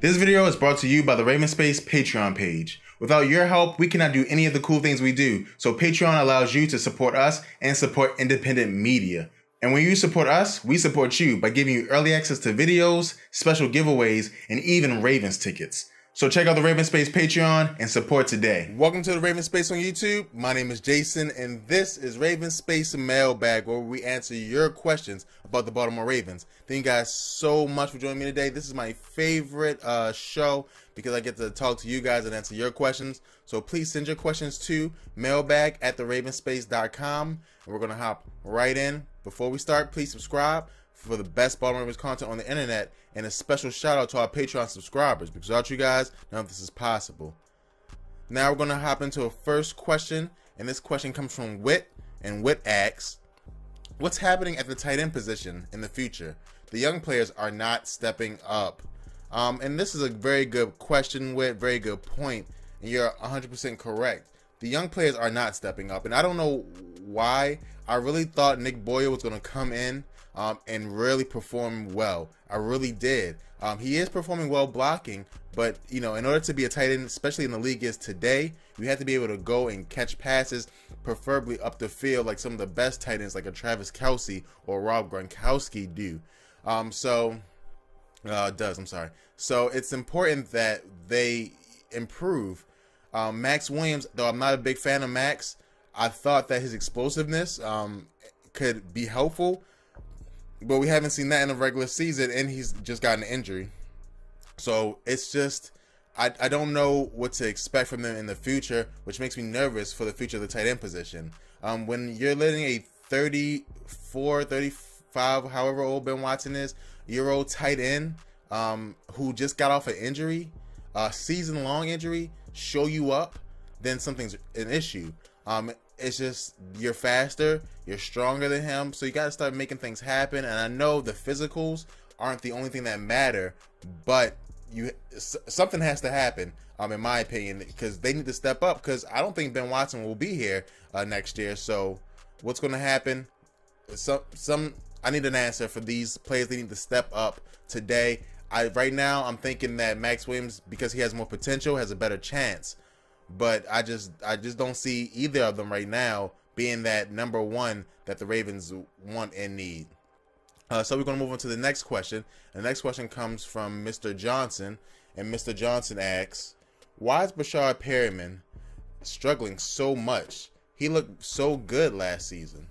This video is brought to you by the Raven Space Patreon page. Without your help, we cannot do any of the cool things we do, so Patreon allows you to support us and support independent media. And when you support us, we support you by giving you early access to videos, special giveaways, and even Ravens tickets. So check out the Raven Space Patreon and support today. Welcome to the Raven Space on YouTube. My name is Jason, and this is Raven Space Mailbag, where we answer your questions about the Baltimore Ravens. Thank you guys so much for joining me today. This is my favorite show because I get to talk to you guys and answer your questions. So please send your questions to mailbag@theravenspace.com, and we're going to hop right in. Before we start, please subscribe for the best Baltimore Ravens content on the internet, and a special shout out to our Patreon subscribers, because without you guys, none of this is possible. Now we're going to hop into a first question, and this question comes from Wit, and Wit asks, what's happening at the tight end position in the future? The young players are not stepping up. And this is a very good question, Wit, very good point, and you're 100% correct. The young players are not stepping up, and I don't know why. I really thought Nick Boyer was going to come in and really perform well. I really did. He is performing well blocking, but you know, in order to be a tight end, especially in the league is today, you have to be able to go and catch passes, preferably up the field, like some of the best tight ends, like a Travis Kelce or Rob Gronkowski do. I'm sorry. So it's important that they improve. Max Williams, though I'm not a big fan of Max, I thought that his explosiveness could be helpful, but we haven't seen that in the regular season, and he's just got an injury. So it's just, I don't know what to expect from them in the future, which makes me nervous for the future of the tight end position. When you're letting a 34, 35, however old Ben Watson is, year old tight end who just got off an injury, season-long injury, show you up, then something's an issue. It's just, you're faster, you're stronger than him, so you got to start making things happen. And I know the physicals aren't the only thing that matter, but something has to happen, in my opinion, because they need to step up, because I don't think Ben Watson will be here next year. So what's going to happen? I need an answer for these players. They need to step up today. Right now, I'm thinking that Max Williams, because he has more potential, has a better chance. But I just don't see either of them right now being that number one that the Ravens want and need. So we're going to move on to the next question. The next question comes from Mr. Johnson, and Mr. Johnson asks, why is Perriman struggling so much? He looked so good last season.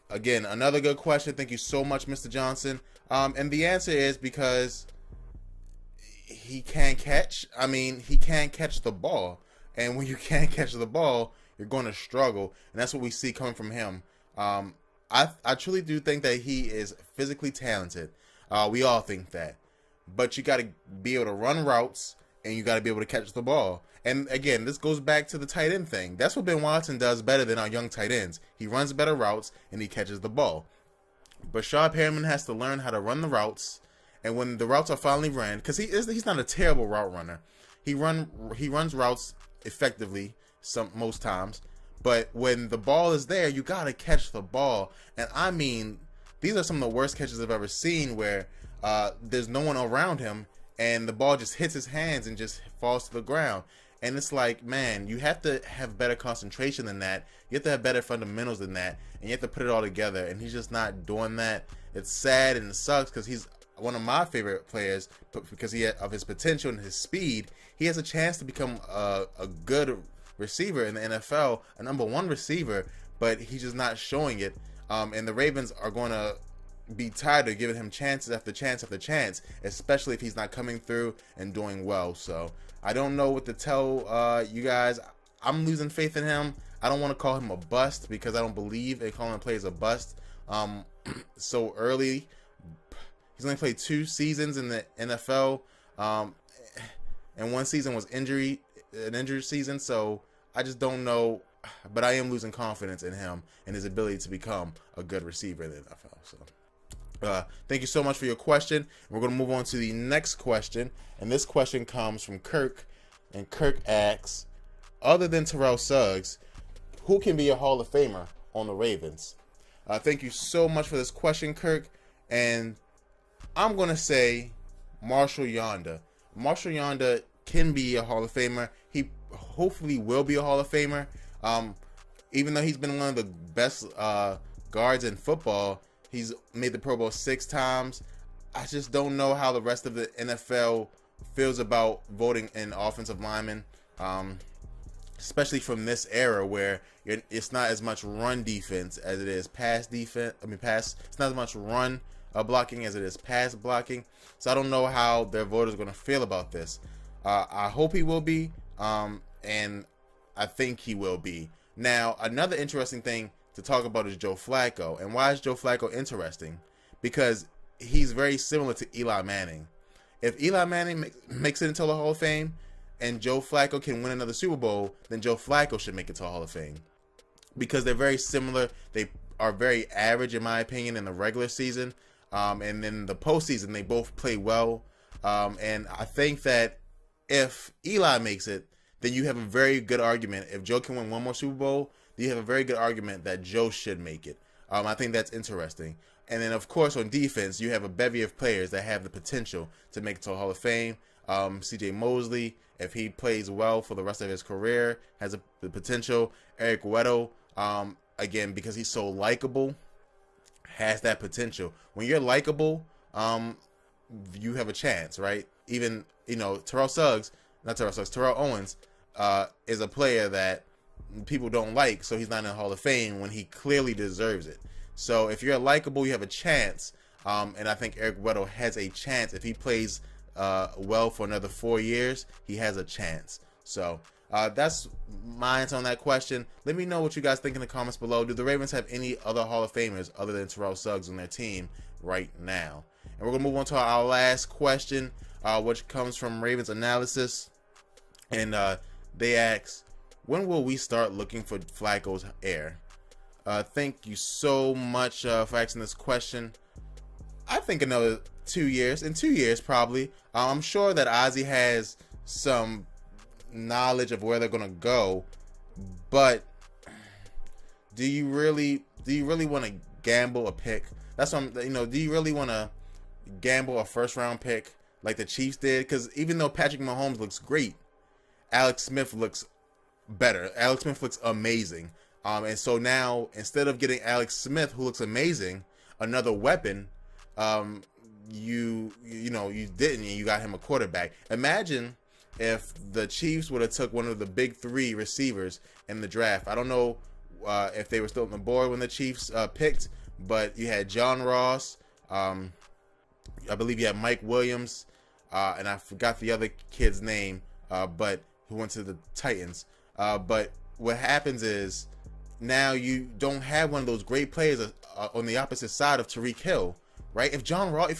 Again, another good question. Thank you so much, Mr. Johnson. And the answer is because he can't catch. I mean, he can't catch the ball. And when you can't catch the ball, you're going to struggle. And that's what we see coming from him. I truly do think that he is physically talented. We all think that. But you got to be able to run routes, and you got to be able to catch the ball. And again, this goes back to the tight end thing. That's what Ben Watson does better than our young tight ends. He runs better routes, and he catches the ball. But Perriman has to learn how to run the routes. And when the routes are finally run, because he's not a terrible route runner. He runs routes effectively most times, but when the ball is there, you gotta catch the ball. And I mean, these are some of the worst catches I've ever seen, where there's no one around him and the ball just hits his hands and just falls to the ground. And it's like, man, you have to have better concentration than that. You have to have better fundamentals than that, and you have to put it all together, and he's just not doing that. It's sad and it sucks, because he's one of my favorite players, but because of his potential and his speed, he has a chance to become a good receiver in the NFL, a #1 receiver, but he's just not showing it. And the Ravens are going to be tired of giving him chances after chance after chance, especially if he's not coming through and doing well. So I don't know what to tell you guys. I'm losing faith in him. I don't want to call him a bust, because I don't believe in calling players a bust so early. He's only played 2 seasons in the NFL, and 1 season was an injured season. So I just don't know, but I am losing confidence in him and his ability to become a good receiver in the NFL. So thank you so much for your question. We're going to move on to the next question, and this question comes from Kirk, and Kirk asks, other than Terrell Suggs, who can be a Hall of Famer on the Ravens? Thank you so much for this question, Kirk, and I'm going to say Marshall Yonder. Marshall Yonder can be a Hall of Famer. He hopefully will be a Hall of Famer. Even though he's been one of the best guards in football, he's made the Pro Bowl 6 times. I just don't know how the rest of the NFL feels about voting in offensive linemen, especially from this era where it's not as much run defense as it is pass defense. It's not as much run blocking as it is pass blocking. So I don't know how their voters are going to feel about this. I hope he will be, and I think he will be. Now, another interesting thing to talk about is Joe Flacco. And why is Joe Flacco interesting? Because he's very similar to Eli Manning. If Eli Manning makes it into the Hall of Fame and Joe Flacco can win another Super Bowl, then Joe Flacco should make it to the Hall of Fame. Because they're very similar. They are very average, in my opinion, in the regular season. And then the postseason, they both play well. And I think that if Eli makes it, then you have a very good argument. If Joe can win one more Super Bowl, then you have a very good argument that Joe should make it. I think that's interesting. And then, of course, on defense, you have a bevy of players that have the potential to make it to the Hall of Fame. C.J. Mosley, if he plays well for the rest of his career, has the potential. Eric Weddle, again, because he's so likable, has that potential. When you're likable, you have a chance, right? Even, Terrell Owens is a player that people don't like, so he's not in the Hall of Fame when he clearly deserves it. So if you're likable, you have a chance. And I think Eric Weddle has a chance. If he plays well for another 4 years, he has a chance. So that's my answer on that question. Let me know what you guys think in the comments below. Do the Ravens have any other Hall of Famers other than Terrell Suggs on their team right now? And we're going to move on to our last question, which comes from Ravens Analysis. And they ask, when will we start looking for Flacco's heir? Thank you so much for asking this question. I think another 2 years. In 2 years, probably. I'm sure that Ozzie has some knowledge of where they're gonna go, but do you really want to gamble a pick? That's what do you really want to gamble a first-round pick like the Chiefs did? Because even though Patrick Mahomes looks great, Alex Smith looks better. Alex Smith looks amazing. And so now, instead of getting Alex Smith, who looks amazing, another weapon, you didn't, and you got him a quarterback. Imagine if the Chiefs would have took one of the big 3 receivers in the draft. I don't know if they were still on the board when the Chiefs picked, but you had John Ross, I believe you had Mike Williams, and I forgot the other kid's name, but who went to the Titans. But what happens is, now you don't have one of those great players on the opposite side of Tyreek Hill, right? If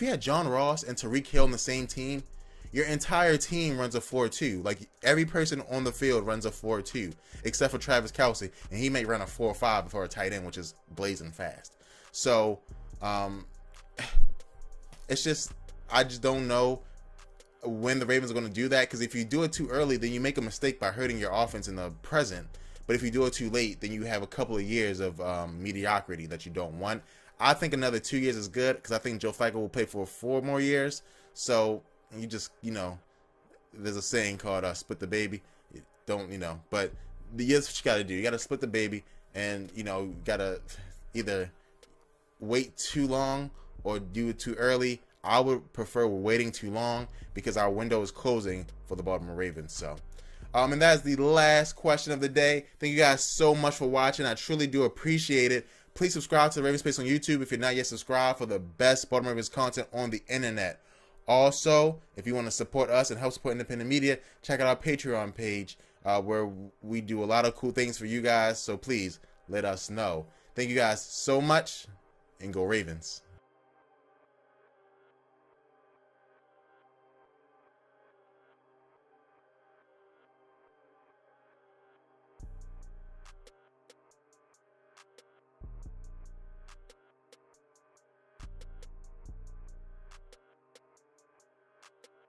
you had John Ross and Tyreek Hill on the same team, your entire team runs a 4-2. Like, every person on the field runs a 4-2, except for Travis Kelce, and he may run a 4-5 for a tight end, which is blazing fast. So, it's just, I just don't know when the Ravens are going to do that, because if you do it too early, then you make a mistake by hurting your offense in the present. But if you do it too late, then you have a couple of years of mediocrity that you don't want. I think another 2 years is good, because I think Joe Flacco will play for 4 more years. So you just, there's a saying called split the baby. But here's what you got to do. You got to split the baby, and, you got to either wait too long or do it too early. I would prefer waiting too long, because our window is closing for the Baltimore Ravens. So. And that is the last question of the day. Thank you guys so much for watching. I truly do appreciate it. Please subscribe to the Ravens Space on YouTube if you're not yet subscribed for the best Baltimore Ravens content on the internet. Also, if you want to support us and help support independent media, check out our Patreon page where we do a lot of cool things for you guys. So please let us know. Thank you guys so much, and go Ravens.